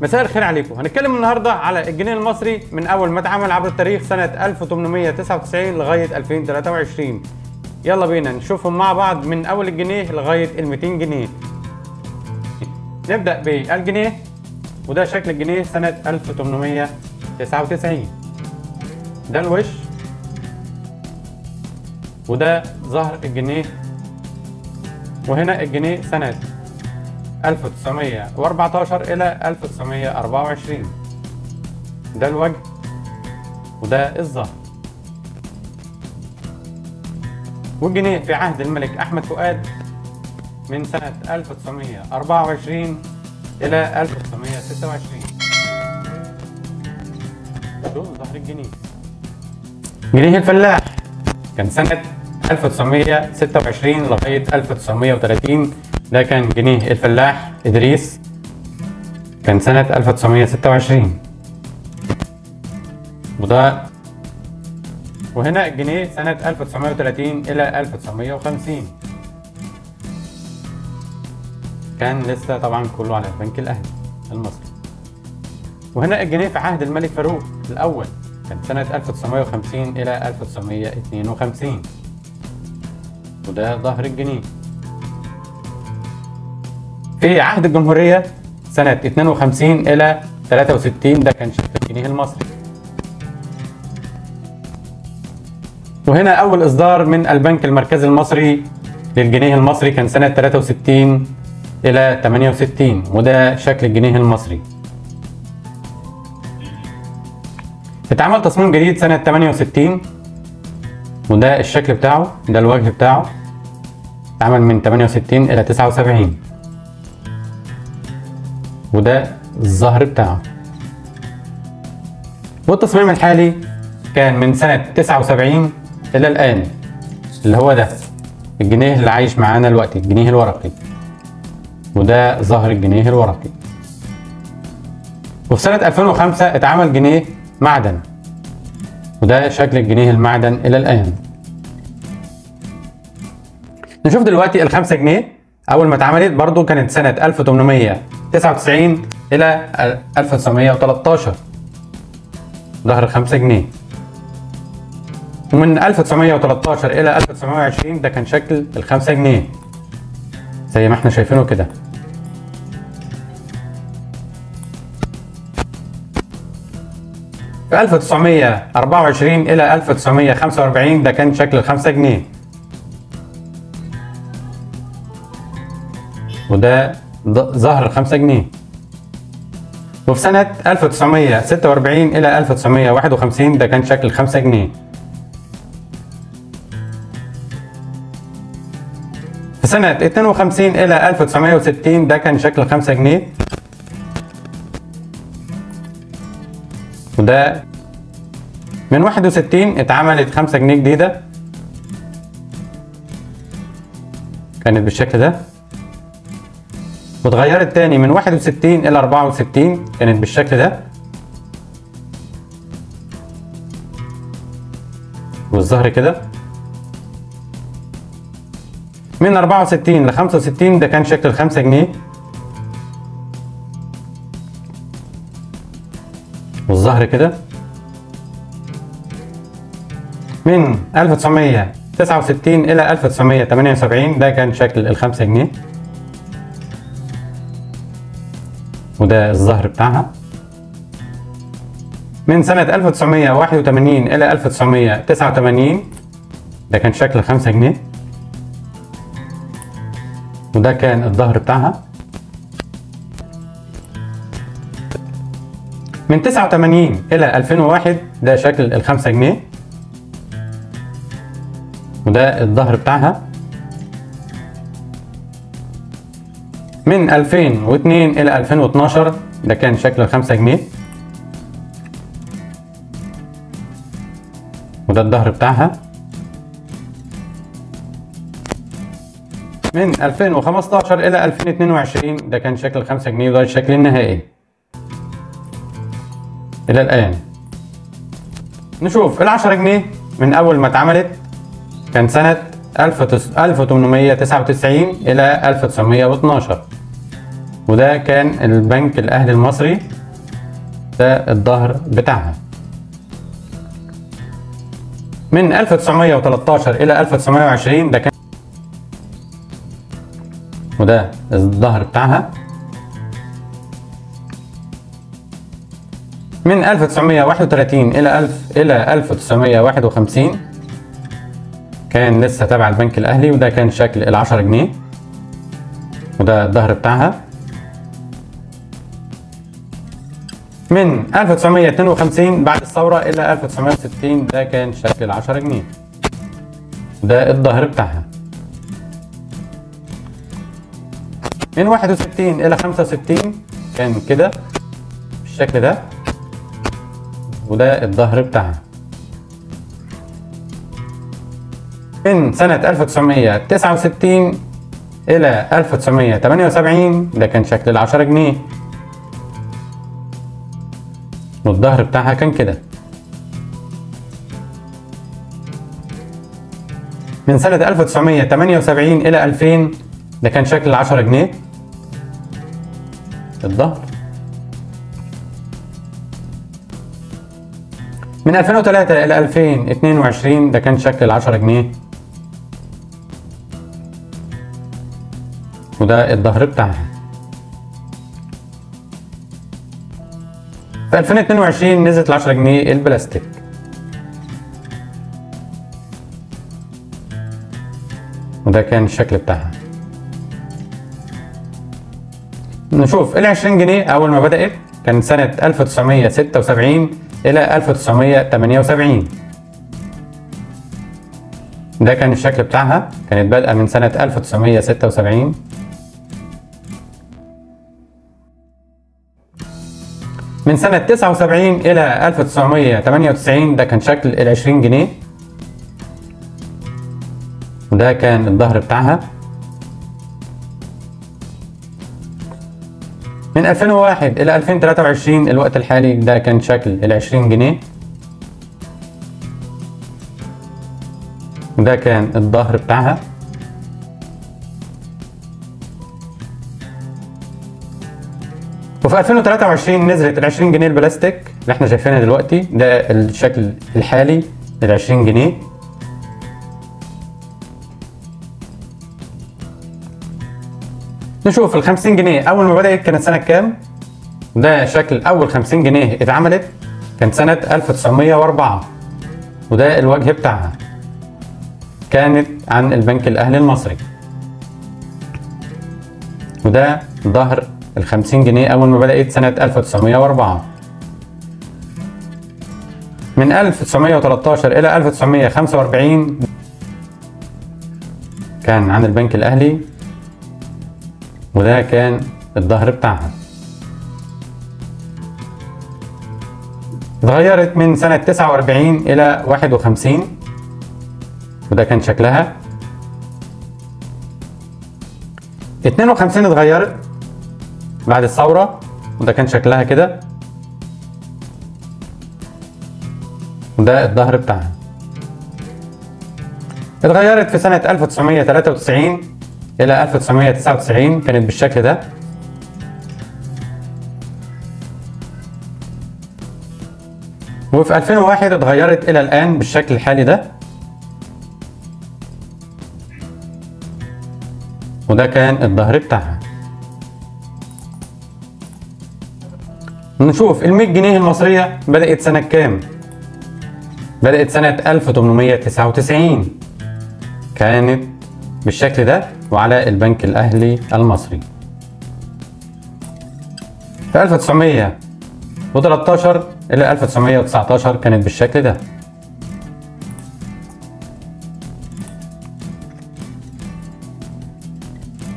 مساء الخير عليكم. هنتكلم النهارده على الجنيه المصري من اول ما اتعمل عبر التاريخ سنة 1899 لغاية 2023. يلا بينا نشوفهم مع بعض من اول الجنيه لغاية ال 200 جنيه. نبدأ بالجنيه، وده شكل الجنيه سنة 1899. ده الوش، وده ظهر الجنيه، وهنا الجنيه سنة 1914 إلى 1924. ده الوجه وده الظهر. والجنيه في عهد الملك أحمد فؤاد من سنة 1924 إلى 1926. شوف ظهر الجنيه. جنيه الفلاح كان سنة 1926 لغاية 1930. ده كان جنيه الفلاح إدريس، كان سنة 1926. وهنا الجنيه سنة 1930 إلى 1950. كان لسه طبعا كله على البنك الأهلي المصري. وهنا الجنيه في عهد الملك فاروق الأول، كان سنة 1950 إلى 1952. وده ظهر الجنيه. في عهد الجمهورية سنة 52 إلى 63. ده كان شكل الجنيه المصري. وهنا أول إصدار من البنك المركزي المصري للجنيه المصري، كان سنة 63 إلى 68. وده شكل الجنيه المصري. اتعمل تصميم جديد سنة 68، وده الشكل بتاعه، ده الوجه بتاعه. اتعمل من 68 إلى 79. وده الظهر بتاعه. والتصميم الحالي كان من سنة 79 إلى الآن، اللي هو ده الجنيه اللي عايش معانا دلوقتي، الجنيه الورقي. وده ظهر الجنيه الورقي. وفي سنة 2005 اتعمل جنيه معدن، وده شكل الجنيه المعدن إلى الآن. نشوف دلوقتي الخمسة جنيه. أول ما اتعملت برضو كانت سنة 1899 إلى 1913. ظهر الخمسة جنيه. ومن 1913 إلى 1920 ده كان شكل الخمسة جنيه زي ما احنا شايفينه كده. في 1924 إلى 1945 ده كان شكل الخمسة جنيه. وده ظهر الخمسة جنيه. وفي سنة 1946 إلى 1951 ده كان شكل الخمسة جنيه. في سنة 52 إلى 1960 ده كان شكل الخمسة جنيه. وده من 61 اتعملت 5 جنيه جديدة، كانت بالشكل ده. واتغيرت تاني من 61 إلى 64، كانت بالشكل ده. والظهر كده. من 64 ل 65 ده كان شكل الخمسة جنيه. والظهر كده. من 1969 إلى 1978 ده كان شكل الخمسة جنيه. وده الظهر بتاعها. من سنة 1981 إلى 1989 ده كان شكل 5 جنيه. وده كان الظهر بتاعها. من 89 إلى 2001 ده شكل الخمسة جنيه. وده الظهر بتاعها. من 2002 إلى 2012 ده كان شكل الخمسة جنيه. وده الظهر بتاعها. من 2015 إلى 2022 ده كان شكل الخمسة جنيه، وده الشكل النهائي إلى الآن. نشوف ال10 جنيه من أول ما اتعملت، كان سنة 1899 إلى 1912. وده كان البنك الأهلي المصري، ده الظهر بتاعها. من 1913 إلى 1920 ده كان، وده الظهر بتاعها. من 1931 إلى 1951 كان لسه تابع البنك الأهلي، وده كان شكل ال10 جنيه، وده الظهر بتاعها. من 1952 بعد الثورة إلى 1960 ده كان شكل ال10 جنيه، وده الظهر بتاعها. من 61 إلى 65 كان كده بالشكل ده، وده الظهر بتاعها. من سنة 1969 إلى 1978 ده كان شكل ال10 جنيه، والظهر بتاعها كان كده. من سنة 1978 إلى 2000 ده كان شكل ال10 جنيه، الظهر. من 2003 إلى 2022 ده كان شكل ال10 جنيه، وده الظهر بتاعها. في 2022 نزلت ال10 جنيه البلاستيك، وده كان الشكل بتاعها. نشوف ال20 جنيه أول ما بدأت كان سنة 1976 إلى 1978. ده كان الشكل بتاعها، كانت بادئة من سنة 1976. من سنة 79 إلى 1998 ده كان شكل ال20 جنيه، وده كان الظهر بتاعها. من 2001 إلى 2023 الوقت الحالي ده كان شكل ال20 جنيه، وده كان الظهر بتاعها. وفي 2023 نزلت ال20 جنيه البلاستيك اللي احنا شايفينها دلوقتي، ده الشكل الحالي ال20 جنيه. نشوف ال50 جنيه أول ما بدأت كانت سنة كام؟ ده شكل أول 50 جنيه اتعملت كان سنة 1904، وده الوجه بتاعها، كانت عن البنك الأهلي المصري. وده ظهر ال50 جنيه أول ما بدأت سنة 1904. من 1913 إلى 1945 كان عن البنك الأهلي، وده كان الظهر بتاعها. اتغيرت من سنة 49 إلى 51، وده كان شكلها. 52 اتغيرت بعد الثورة، وده كان شكلها كده، وده الظهر بتاعها. اتغيرت في سنة 1993 إلى 1999 كانت بالشكل ده. وفي 2001 اتغيرت إلى الآن بالشكل الحالي ده، وده كان الظهر بتاعها. نشوف ال100 جنيه المصرية بدأت سنة كام؟ بدأت سنة 1899، كانت بالشكل ده وعلى البنك الأهلي المصري. في 1913 إلى 1919 كانت بالشكل ده.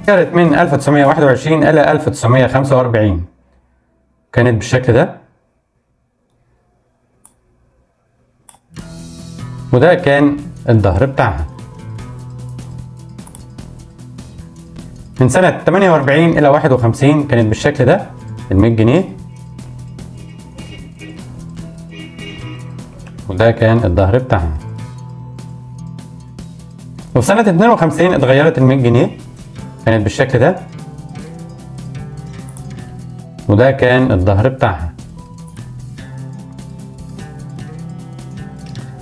كانت من 1921 إلى 1945 كانت بالشكل ده، وده كان الظهر بتاعها. من سنة 48 إلى 51 كانت بالشكل ده ال100 جنيه، وده كان الظهر بتاعها. وفي سنة 52 اتغيرت ال 100 جنيه، كانت بالشكل ده، وده كان الظهر بتاعها.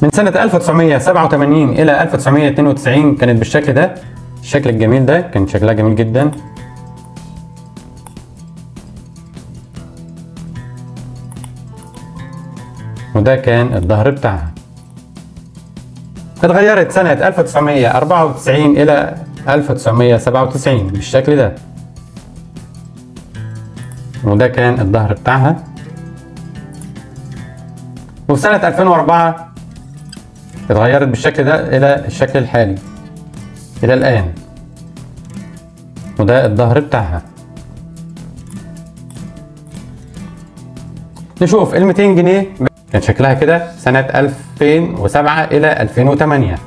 من سنة 1987 إلى 1992 كانت بالشكل ده، الشكل الجميل ده، كان شكلها جميل جدا. وده كان الظهر بتاعها. اتغيرت سنة 1994 إلى 1997 بالشكل ده، وده كان الظهر بتاعها. وفي سنة 2004 اتغيرت بالشكل ده إلى الشكل الحالي إلى الآن، وده الظهر بتاعها. نشوف ال 200 جنيه كان شكلها كده سنة 2007 إلى 2008،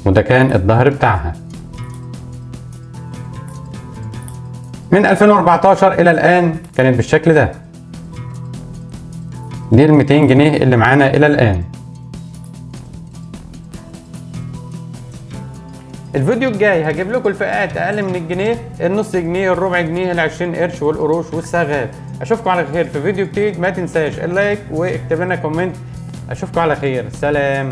وده كان الظهر بتاعها. من 2014 إلى الآن كانت بالشكل ده. دي ال 200 جنيه اللي معانا إلى الآن. الفيديو الجاي هجيب لكم الفئات اقل من الجنيه، النص جنيه، الربع جنيه، ال20 قرش، والقروش، والصاغات. اشوفكم على خير في فيديو جديد. ما تنساش اللايك واكتب لنا كومنت. اشوفكم على خير، سلام.